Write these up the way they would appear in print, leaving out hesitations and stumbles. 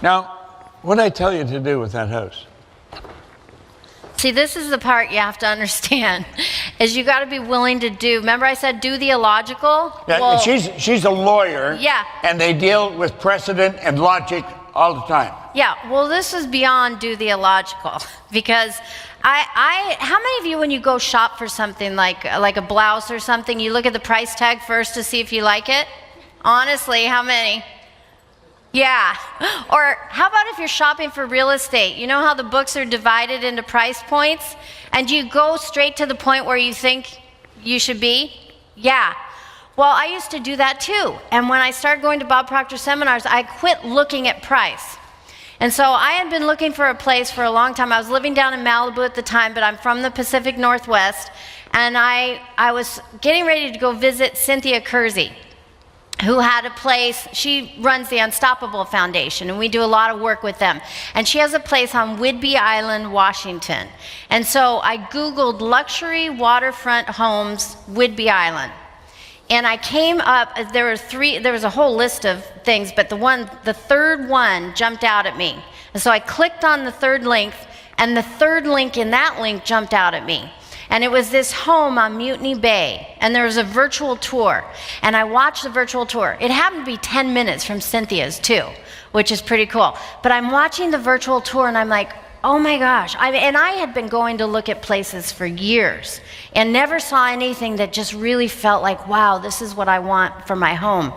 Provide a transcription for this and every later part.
Now, what did I tell you to do with that house? See, this is the part you have to understand, is you got to be willing to do. Remember I said do the illogical? Yeah, well, she's a lawyer. Yeah. And they deal with precedent and logic all the time. Yeah, well, this is beyond do the illogical, because how many of you, when you go shop for something like a blouse or something, you look at the price tag first to see if you like it? Honestly, how many? Yeah. Or how about if you're shopping for real estate? You know how the books are divided into price points? And you go straight to the point where you think you should be? Yeah. Well, I used to do that too. And when I started going to Bob Proctor seminars, I quit looking at price. And so I had been looking for a place for a long time. I was living down in Malibu at the time, but I'm from the Pacific Northwest. And I was getting ready to go visit Cynthia Kersey, who had a place. She runs the Unstoppable Foundation, and we do a lot of work with them. And she has a place on Whidbey Island, Washington. And so I Googled luxury waterfront homes, Whidbey Island. And I came up, there was a whole list of things, but the third one jumped out at me. And so I clicked on the third link, and the third link in that link jumped out at me. And it was this home on Mutiny Bay, and there was a virtual tour. And I watched the virtual tour. It happened to be 10 minutes from Cynthia's too, which is pretty cool. But I'm watching the virtual tour, and I'm like, oh my gosh. And I had been going to look at places for years and never saw anything that just really felt like, wow, this is what I want for my home.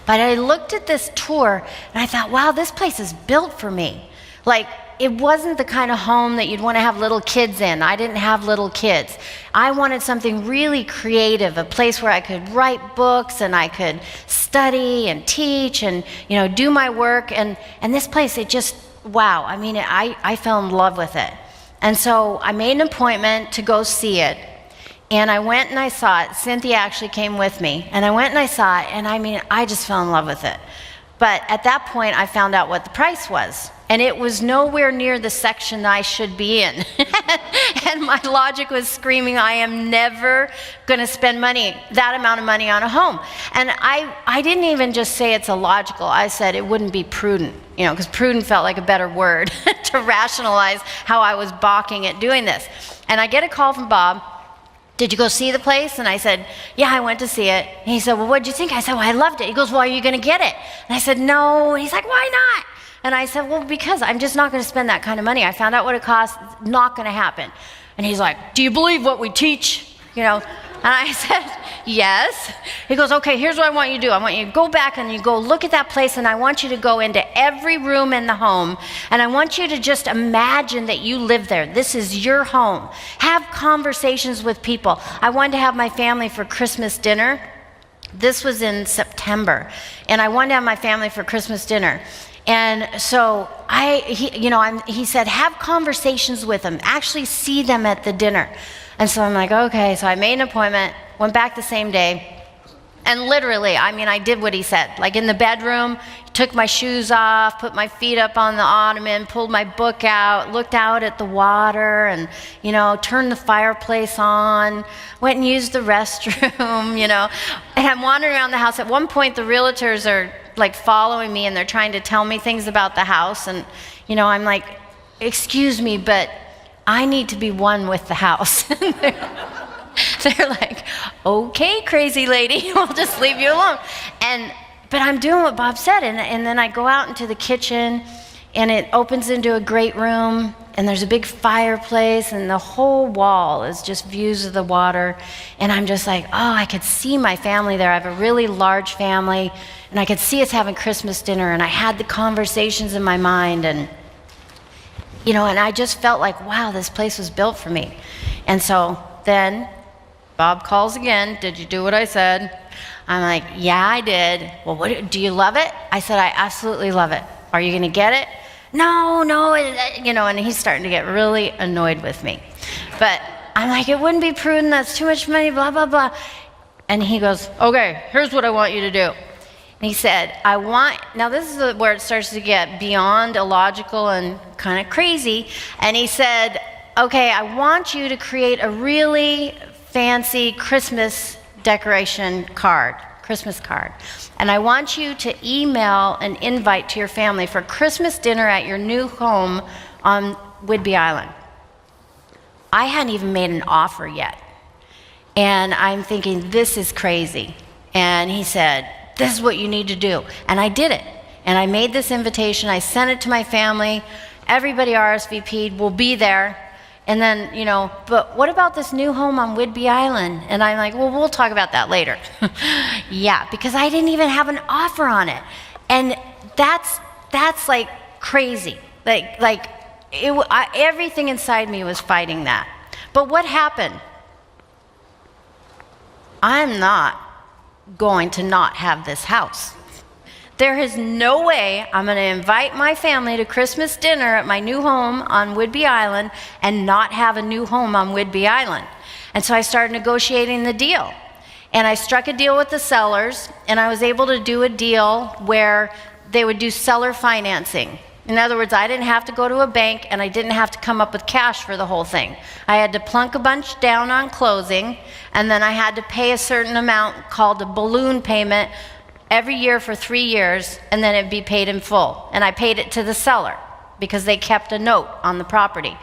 But I looked at this tour, and I thought, wow, this place is built for me. Like, it wasn't the kind of home that you'd want to have little kids in. I didn't have little kids. I wanted something really creative, a place where I could write books and I could study and teach and, do my work. And this place, it just, wow. I mean, I fell in love with it. And so I made an appointment to go see it. And I went and I saw it. Cynthia actually came with me. And I went and I saw it. And I mean, I just fell in love with it. But at that point, I found out what the price was. And it was nowhere near the section I should be in. And my logic was screaming, I am never going to spend that amount of money on a home. And I didn't even just say it's illogical. I said it wouldn't be prudent, because prudent felt like a better word to rationalize how I was balking at doing this. And I get a call from Bob. Did you go see the place? And I said, yeah, I went to see it. And he said, well, what did you think? I said, well, I loved it. He goes, well, are you going to get it? And I said, no. And he's like, why not? And I said, well, because I'm just not going to spend that kind of money. I found out what it costs. It's not going to happen. And he's like, do you believe what we teach? And I said, yes. He goes, okay, here's what I want you to do. I want you to go back and you go look at that place, and I want you to go into every room in the home, and I want you to just imagine that you live there. This is your home. Have conversations with people. I wanted to have my family for Christmas dinner. This was in September, and I wanted to have my family for Christmas dinner. And so he said, have conversations with them, actually see them at the dinner. And so I'm like, okay. So I made an appointment, went back the same day, and literally, I did what he said. Like in the bedroom, took my shoes off, put my feet up on the ottoman, pulled my book out, looked out at the water, and, turned the fireplace on, went and used the restroom, And I'm wandering around the house. At one point, the realtors are like following me, and they're trying to tell me things about the house. And, I'm like, excuse me, but I need to be one with the house. They're like, okay, crazy lady, we'll just leave you alone. But I'm doing what Bob said, and then I go out into the kitchen, and it opens into a great room, and there's a big fireplace, and the whole wall is just views of the water. And I'm just like, oh, I could see my family there. I have a really large family, and I could see us having Christmas dinner, and I had the conversations in my mind, and I just felt like, wow, this place was built for me. And so then Bob calls again. Did you do what I said? I'm like, yeah, I did. Well, do you love it? I said, I absolutely love it. Are you going to get it? No, and he's starting to get really annoyed with me. But I'm like, it wouldn't be prudent. That's too much money, blah, blah, blah. And he goes, okay, here's what I want you to do. And he said, now this is where it starts to get beyond illogical and kind of crazy. And he said, okay, I want you to create a really fancy Christmas decoration card. Christmas card. And I want you to email an invite to your family for Christmas dinner at your new home on Whidbey Island. I hadn't even made an offer yet. And I'm thinking, this is crazy. And he said, this is what you need to do. And I did it. And I made this invitation. I sent it to my family. Everybody RSVP'd. We'll be there. And then, but what about this new home on Whidbey Island? And I'm like, well, we'll talk about that later. Yeah, because I didn't even have an offer on it. And that's like crazy. Everything inside me was fighting that. But what happened? I'm not going to not have this house. There is no way I'm going to invite my family to Christmas dinner at my new home on Whidbey Island and not have a new home on Whidbey Island. And so I started negotiating the deal. And I struck a deal with the sellers, and I was able to do a deal where they would do seller financing. In other words, I didn't have to go to a bank, and I didn't have to come up with cash for the whole thing. I had to plunk a bunch down on closing, and then I had to pay a certain amount called a balloon payment every year for 3 years, and then it'd be paid in full. And I paid it to the seller because they kept a note on the property.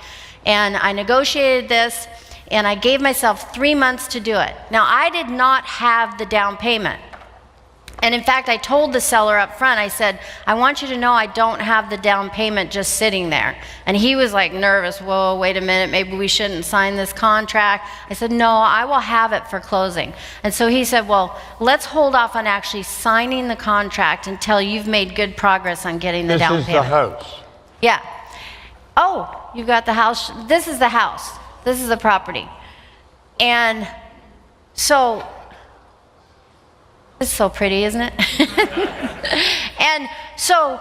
And I negotiated this, and I gave myself 3 months to do it. Now, I did not have the down payment. And in fact, I told the seller up front, I said, I want you to know I don't have the down payment just sitting there. And he was like nervous. Whoa, wait a minute, maybe we shouldn't sign this contract. I said, no, I will have it for closing. And so he said, well, let's hold off on actually signing the contract until you've made good progress on getting the down payment. This is the house. Yeah. Oh, you've got the house. This is the house. This is the property. And so, it's so pretty, isn't it? And so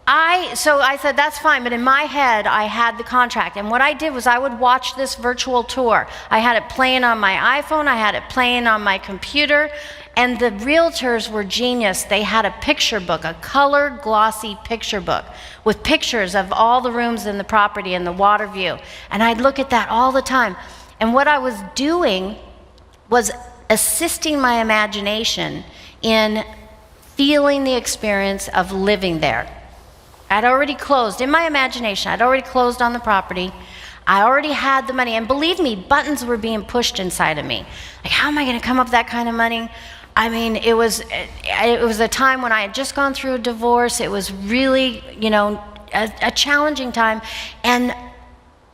I said, that's fine, but in my head, I had the contract. And what I did was I would watch this virtual tour. I had it playing on my iPhone, I had it playing on my computer, and the realtors were genius. They had a picture book, a color glossy picture book with pictures of all the rooms in the property and the water view. And I'd look at that all the time. And what I was doing was assisting my imagination in feeling the experience of living there. I'd already closed, in my imagination, I'd already closed on the property. I already had the money, and believe me, buttons were being pushed inside of me. Like, how am I gonna come up with that kind of money? I mean, it was a time when I had just gone through a divorce. It was really, a challenging time. And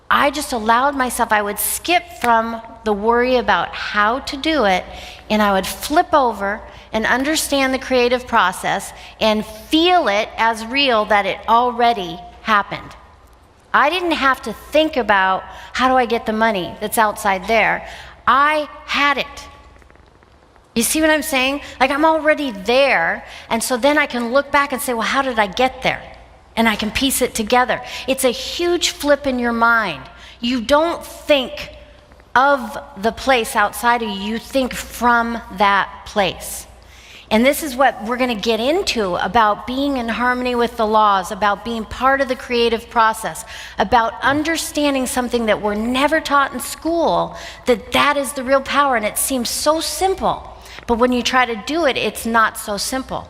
I just allowed myself, I would skip from the worry about how to do it, and I would flip over and understand the creative process and feel it as real that it already happened. I didn't have to think about how do I get the money that's outside there. I had it. You see what I'm saying? Like, I'm already there, and so then I can look back and say, well, how did I get there? And I can piece it together. It's a huge flip in your mind. You don't think of the place outside of you, you think from that place. And this is what we're going to get into about being in harmony with the laws, about being part of the creative process, about understanding something that we're never taught in school, that is the real power. And it seems so simple, but when you try to do it, it's not so simple.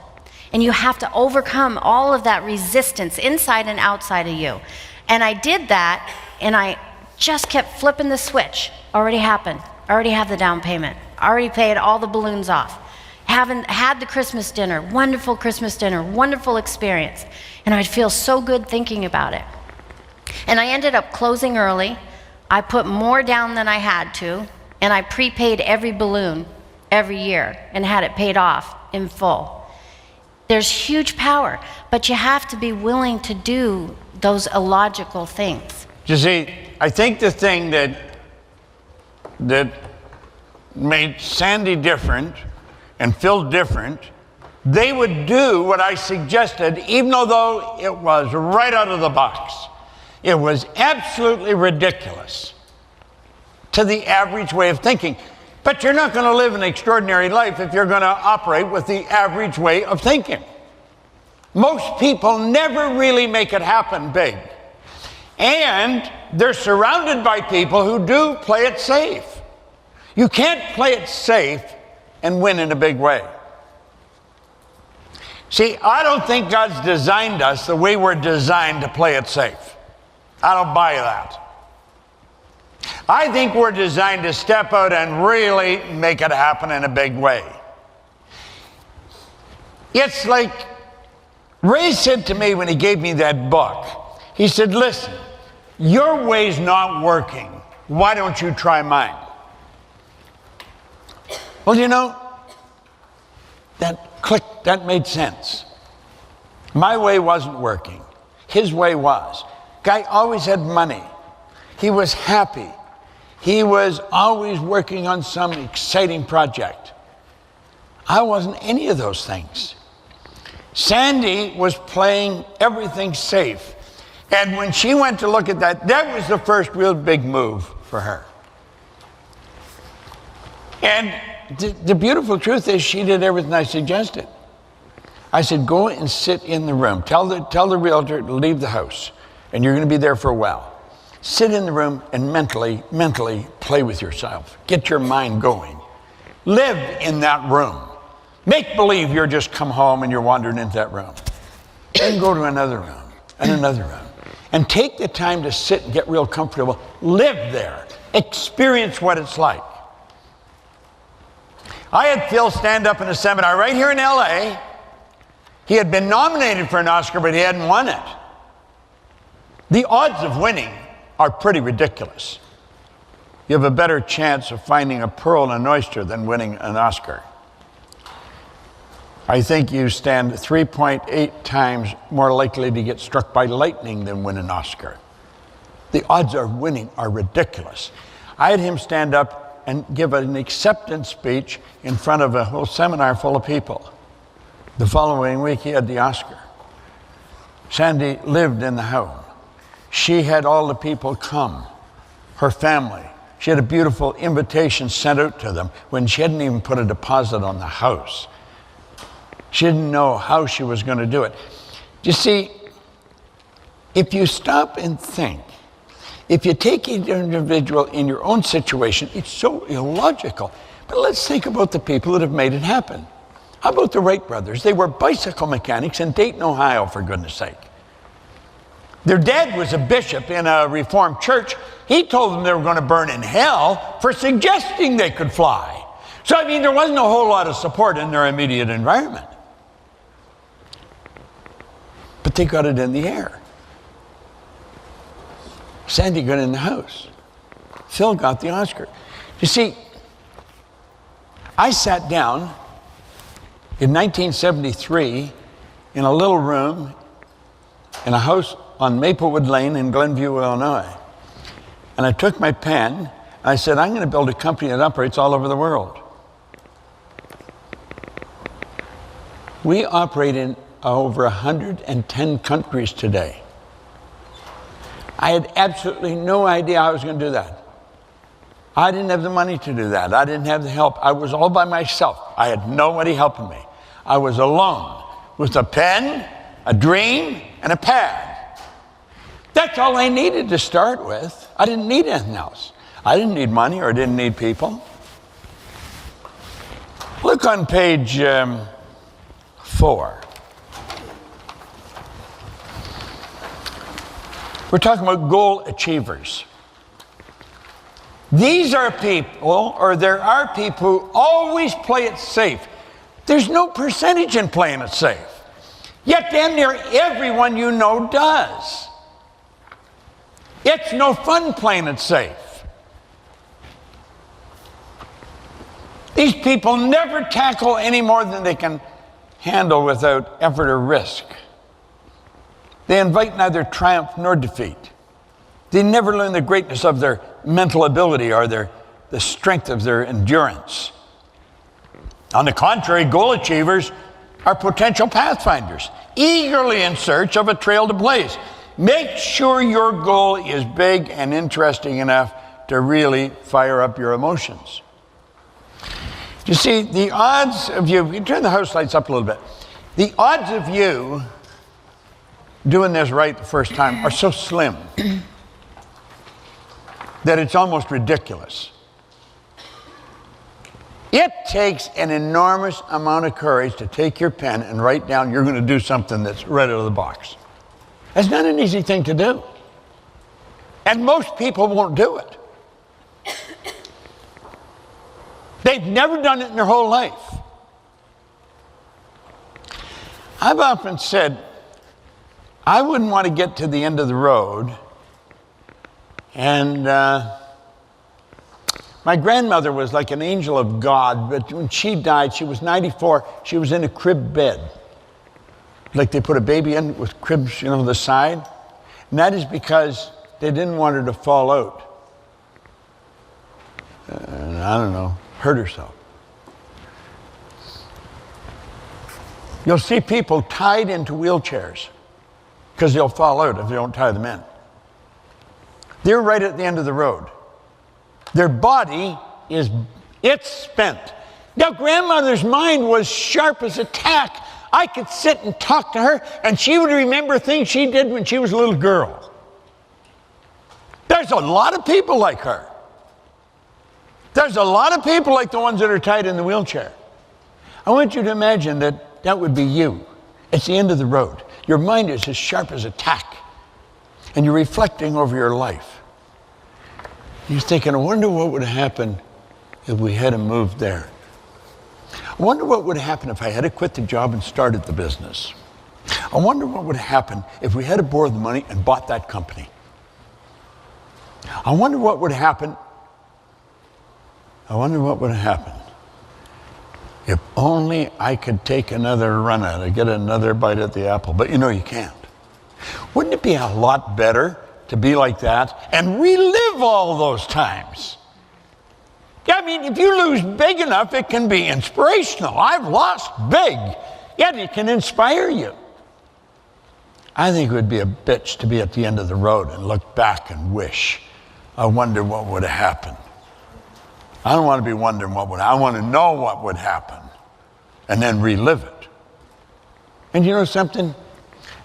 And you have to overcome all of that resistance inside and outside of you. And I did that, and I just kept flipping the switch. Already happened. Already have the down payment. Already paid all the balloons off. Had the Christmas dinner, wonderful Christmas dinner, wonderful experience. And I'd feel so good thinking about it. And I ended up closing early. I put more down than I had to, and I prepaid every balloon every year and had it paid off in full. There's huge power, but you have to be willing to do those illogical things. You see, I think the thing that made Sandy different and Phil different, they would do what I suggested, even though it was right out of the box. It was absolutely ridiculous to the average way of thinking. But you're not going to live an extraordinary life if you're going to operate with the average way of thinking. Most people never really make it happen big. And they're surrounded by people who do play it safe. You can't play it safe and win in a big way. See, I don't think God's designed us the way we're designed to play it safe. I don't buy that. I think we're designed to step out and really make it happen in a big way. It's like Ray said to me when he gave me that book. He said, listen, your way's not working. Why don't you try mine? Well, you know, that clicked, that made sense. My way wasn't working. His way was. Guy always had money. He was happy. He was always working on some exciting project. I wasn't any of those things. Sandy was playing everything safe. And when she went to look at that, that was the first real big move for her. And the beautiful truth is she did everything I suggested. I said, go and sit in the room. Tell the realtor to leave the house, and you're going to be there for a while. Sit in the room and mentally play with yourself. Get your mind going. Live in that room. Make believe you're just come home and you're wandering into that room. Then go to another room and another room. And take the time to sit and get real comfortable. Live there. Experience what it's like. I had Phil stand up in a seminar right here in LA. He had been nominated for an Oscar, but he hadn't won it. The odds of winning are pretty ridiculous. You have a better chance of finding a pearl in an oyster than winning an Oscar. I think you stand 3.8 times more likely to get struck by lightning than win an Oscar. The odds of winning are ridiculous. I had him stand up and give an acceptance speech in front of a whole seminar full of people. The following week, he had the Oscar. Sandy lived in the home. She had all the people come, her family. She had a beautiful invitation sent out to them when she hadn't even put a deposit on the house. She didn't know how she was going to do it. You see, if you stop and think, if you take each individual in your own situation, it's so illogical. But let's think about the people that have made it happen. How about the Wright brothers? They were bicycle mechanics in Dayton, Ohio, for goodness sake. Their dad was a bishop in a Reformed church. He told them they were going to burn in hell for suggesting they could fly. So, I mean, there wasn't a whole lot of support in their immediate environment. But they got it in the air. Sandy got in the house. Phil got the Oscar. You see, I sat down in 1973 in a little room in a house on Maplewood Lane in Glenview, Illinois. And I took my pen, and I said, I'm going to build a company that operates all over the world. We operate in over 110 countries today. I had absolutely no idea how I was going to do that. I didn't have the money to do that. I didn't have the help. I was all by myself. I had nobody helping me. I was alone with a pen, a dream, and a pad. That's all I needed to start with. I didn't need anything else. I didn't need money or didn't need people. Look on page 4. We're talking about goal achievers. These are people, or there are people who always play it safe. There's no percentage in playing it safe. Yet damn near everyone you know does. It's no fun playing it safe. These people never tackle any more than they can handle without effort or risk. They invite neither triumph nor defeat. They never learn the greatness of their mental ability or the strength of their endurance. On the contrary, goal achievers are potential pathfinders, eagerly in search of a trail to blaze. Make sure your goal is big and interesting enough to really fire up your emotions. You see, the odds of you turn the house lights up a little bit. The odds of you doing this right the first time are so slim that it's almost ridiculous. It takes an enormous amount of courage to take your pen and write down you're going to do something that's right out of the box. That's not an easy thing to do. And most people won't do it. They've never done it in their whole life. I've often said, I wouldn't want to get to the end of the road. And my grandmother was like an angel of God, but when she died, she was 94, she was in a crib bed. Like they put a baby in with cribs, the side. And that is because they didn't want her to fall out. And I don't know, hurt herself. You'll see people tied into wheelchairs because they'll fall out if they don't tie them in. They're right at the end of the road. Their body it's spent. Now, grandmother's mind was sharp as a tack. I could sit and talk to her, and she would remember things she did when she was a little girl. There's a lot of people like her. There's a lot of people like the ones that are tied in the wheelchair. I want you to imagine that would be you. It's the end of the road. Your mind is as sharp as a tack, and you're reflecting over your life. You're thinking, I wonder what would happen if we had moved there. I wonder what would happen if I had to quit the job and started the business. I wonder what would happen if we had to borrow the money and bought that company. I wonder what would happen. If only I could take another run at it, get another bite at the apple. But you can't. Wouldn't it be a lot better to be like that and relive all those times? Yeah, I mean, if you lose big enough, it can be inspirational. I've lost big, yet it can inspire you. I think it would be a bitch to be at the end of the road and look back and wish, I wonder what would have happened. I don't want to be wondering I want to know what would happen and then relive it. And you know something?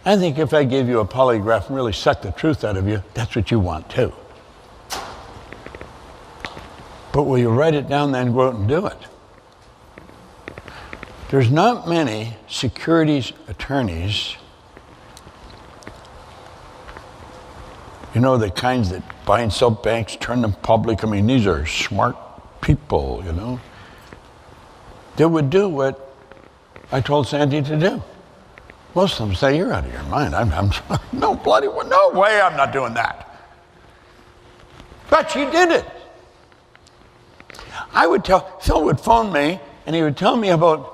I think if I gave you a polygraph and really sucked the truth out of you, that's what you want too. But will you write it down then go out and do it? There's not many securities attorneys, the kinds that buy and sell banks, turn them public. I mean, these are smart people, that would do what I told Sandy to do. Most of them say, you're out of your mind. No way I'm not doing that. But she did it. Phil would phone me and he would tell me about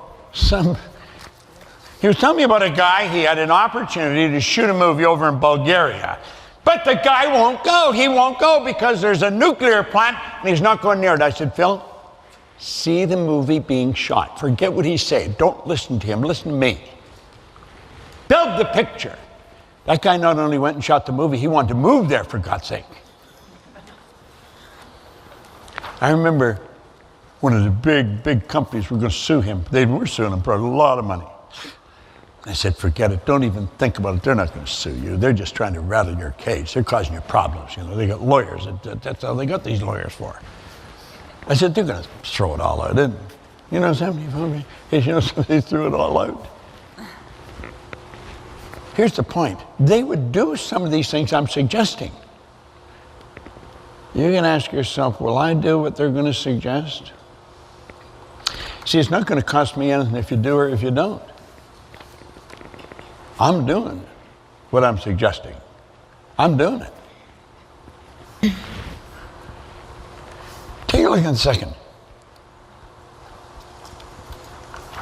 he was telling me about a guy, he had an opportunity to shoot a movie over in Bulgaria. But the guy won't go. He won't go because there's a nuclear plant and he's not going near it. I said, Phil, see the movie being shot. Forget what he's saying. Don't listen to him. Listen to me. Build the picture. That guy not only went and shot the movie, he wanted to move there, for God's sake. I remember one of the big companies were going to sue him. They were suing him for a lot of money. I said, forget it. Don't even think about it. They're not going to sue you. They're just trying to rattle your cage. They're causing you problems. They got lawyers. That's all they got these lawyers for. I said, they're going to throw it all out. And you know something? They threw it all out. Here's the point. They would do some of these things I'm suggesting. You can ask yourself, will I do what they're going to suggest? See, it's not going to cost me anything if you do or if you don't. I'm doing what I'm suggesting. I'm doing it. Take a look in a second.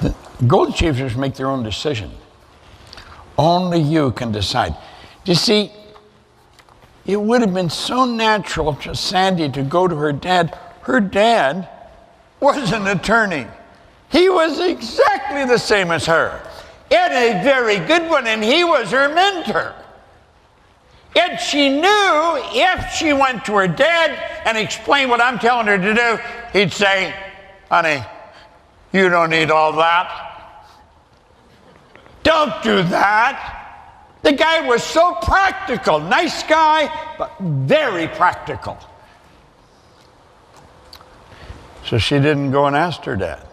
The gold achievers make their own decision. Only you can decide. You see, it would have been so natural to Sandy to go to her dad. Her dad was an attorney. He was exactly the same as her, and a very good one, and he was her mentor. And she knew if she went to her dad and explained what I'm telling her to do, he'd say, honey, you don't need all that. Don't do that. The guy was so practical. Nice guy, but very practical. So she didn't go and ask her dad.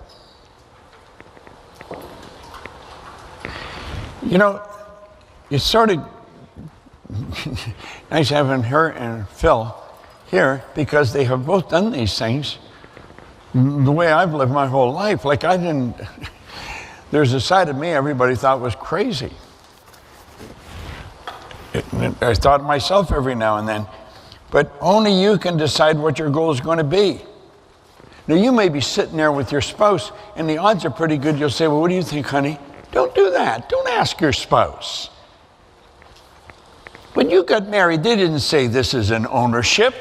You know, it's sort of nice having her and Phil here because they have both done these things the way I've lived my whole life. Like there's a side of me everybody thought was crazy. I thought myself every now and then, but only you can decide what your goal is going to be. Now you may be sitting there with your spouse and the odds are pretty good you'll say, well, what do you think, honey? Don't do that. Don't ask your spouse. When you got married, they didn't say this is an ownership.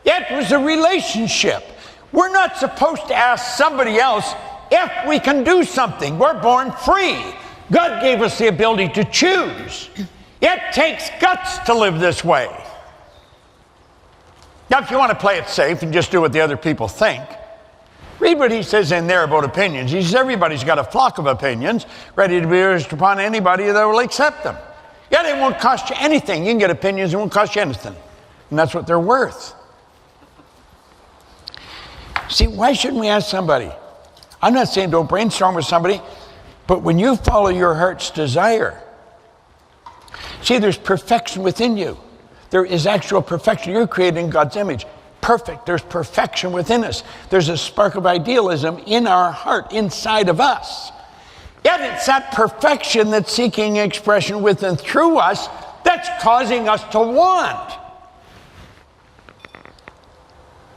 It was a relationship. We're not supposed to ask somebody else if we can do something. We're born free. God gave us the ability to choose. It takes guts to live this way. Now, if you want to play it safe and just do what the other people think, read what he says in there about opinions. He says everybody's got a flock of opinions ready to be urged upon anybody that will accept them. Yet it won't cost you anything. You can get opinions, it won't cost you anything. And that's what they're worth. See, why shouldn't we ask somebody? I'm not saying don't brainstorm with somebody, but when you follow your heart's desire, see, there's perfection within you. There is actual perfection. You're created in God's image. Perfect. There's perfection within us. There's a spark of idealism in our heart, inside of us. Yet it's that perfection that's seeking expression within through us that's causing us to want.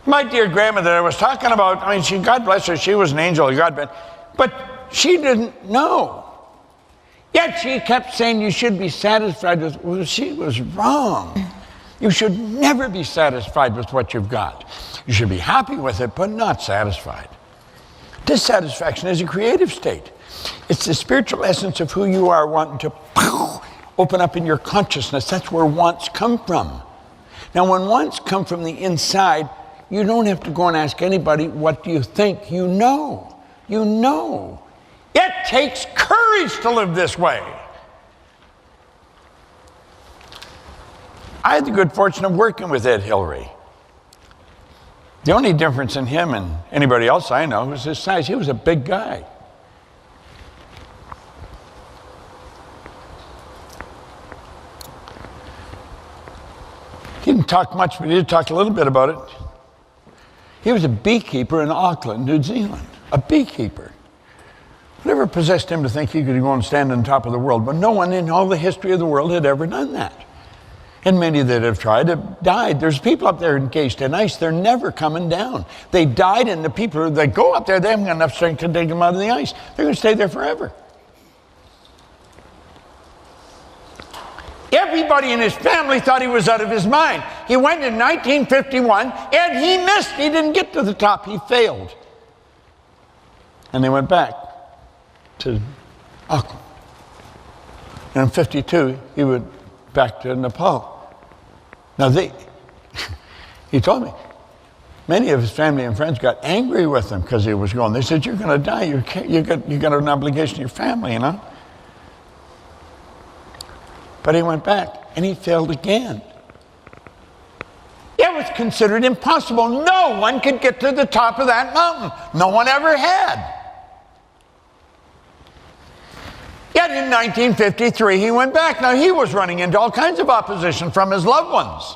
My dear grandma that I was talking about, I mean, God bless her, she was an angel of God, but she didn't know. Yet she kept saying you should be satisfied with, well, she was wrong. You should never be satisfied with what you've got. You should be happy with it, but not satisfied. Dissatisfaction is a creative state. It's the spiritual essence of who you are wanting to open up in your consciousness. That's where wants come from. Now, when wants come from the inside, you don't have to go and ask anybody, what do you think? You know. You know. It takes courage to live this way. I had the good fortune of working with Ed Hillary. The only difference in him and anybody else I know was his size. He was a big guy. He didn't talk much, but he did talk a little bit about it. He was a beekeeper in Auckland, New Zealand. A beekeeper. Whatever possessed him to think he could go and stand on top of the world? But no one in all the history of the world had ever done that. And many that have tried have died. There's people up there encased in ice. They're never coming down. They died, and the people that go up there, they haven't got enough strength to dig them out of the ice. They're going to stay there forever. Everybody in his family thought he was out of his mind. He went in 1951, and he missed. He didn't get to the top. He failed. And they went back to Auckland. And in 52, he went back to Nepal. Now he told me, many of his family and friends got angry with him because he was going. They said, you're going to die. You got an obligation to your family, you know. But he went back, and he failed again. It was considered impossible. No one could get to the top of that mountain. No one ever had. Yet in 1953, he went back. Now, he was running into all kinds of opposition from his loved ones.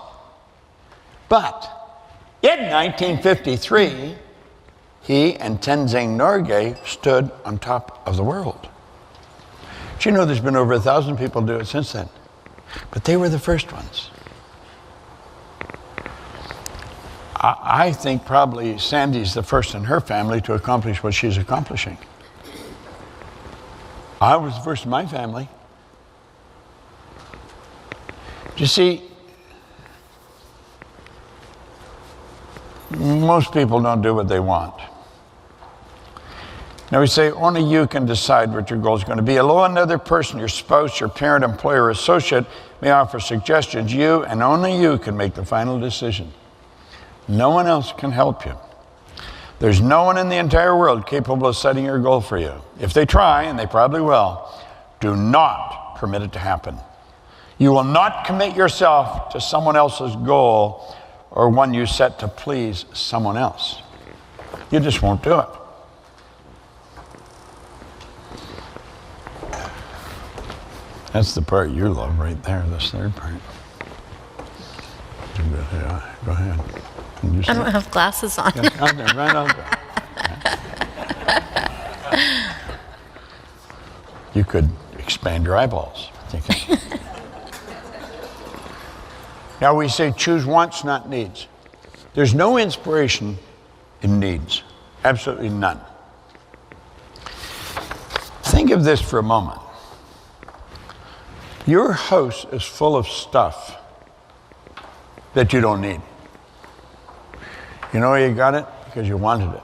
But in 1953, he and Tenzing Norgay stood on top of the world. Do you know there's been over 1,000 people do it since then? But they were the first ones. I think probably Sandy's the first in her family to accomplish what she's accomplishing. I was the first in my family. You see, most people don't do what they want. Now we say only you can decide what your goal is going to be. Although another person, your spouse, your parent, employer, or associate may offer suggestions, you and only you can make the final decision. No one else can help you. There's no one in the entire world capable of setting your goal for you. If they try, and they probably will, do not permit it to happen. You will not commit yourself to someone else's goal or one you set to please someone else. You just won't do it. That's the part you love right there, this third part. Yeah, go ahead. I don't have glasses on. Yeah, out there, right out there. You could expand your eyeballs. Now we say choose wants, not needs. There's no inspiration in needs. Absolutely none. Think of this for a moment. Your house is full of stuff that you don't need. You know why you got it? Because you wanted it.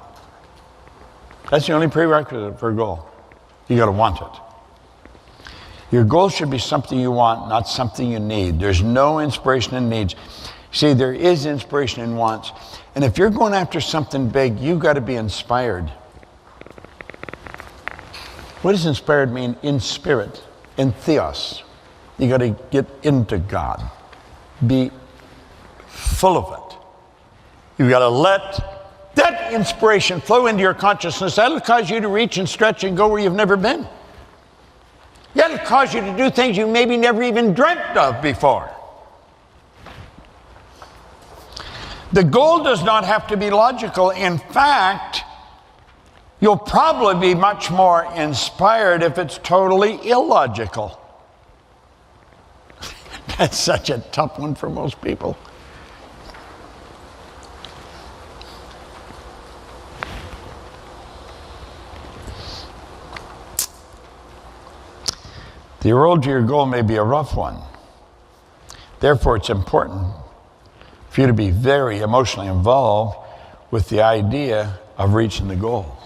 That's the only prerequisite for a goal. You got to want it. Your goal should be something you want, not something you need. There's no inspiration in needs. See, there is inspiration in wants. And if you're going after something big, you've got to be inspired. What does inspired mean? In spirit, in theos. You got to get into God. Be full of it. You've got to let that inspiration flow into your consciousness. That'll cause you to reach and stretch and go where you've never been. That'll cause you to do things you maybe never even dreamt of before. The goal does not have to be logical. In fact, you'll probably be much more inspired if it's totally illogical. That's such a tough one for most people. The road to your goal may be a rough one. Therefore, it's important for you to be very emotionally involved with the idea of reaching the goal.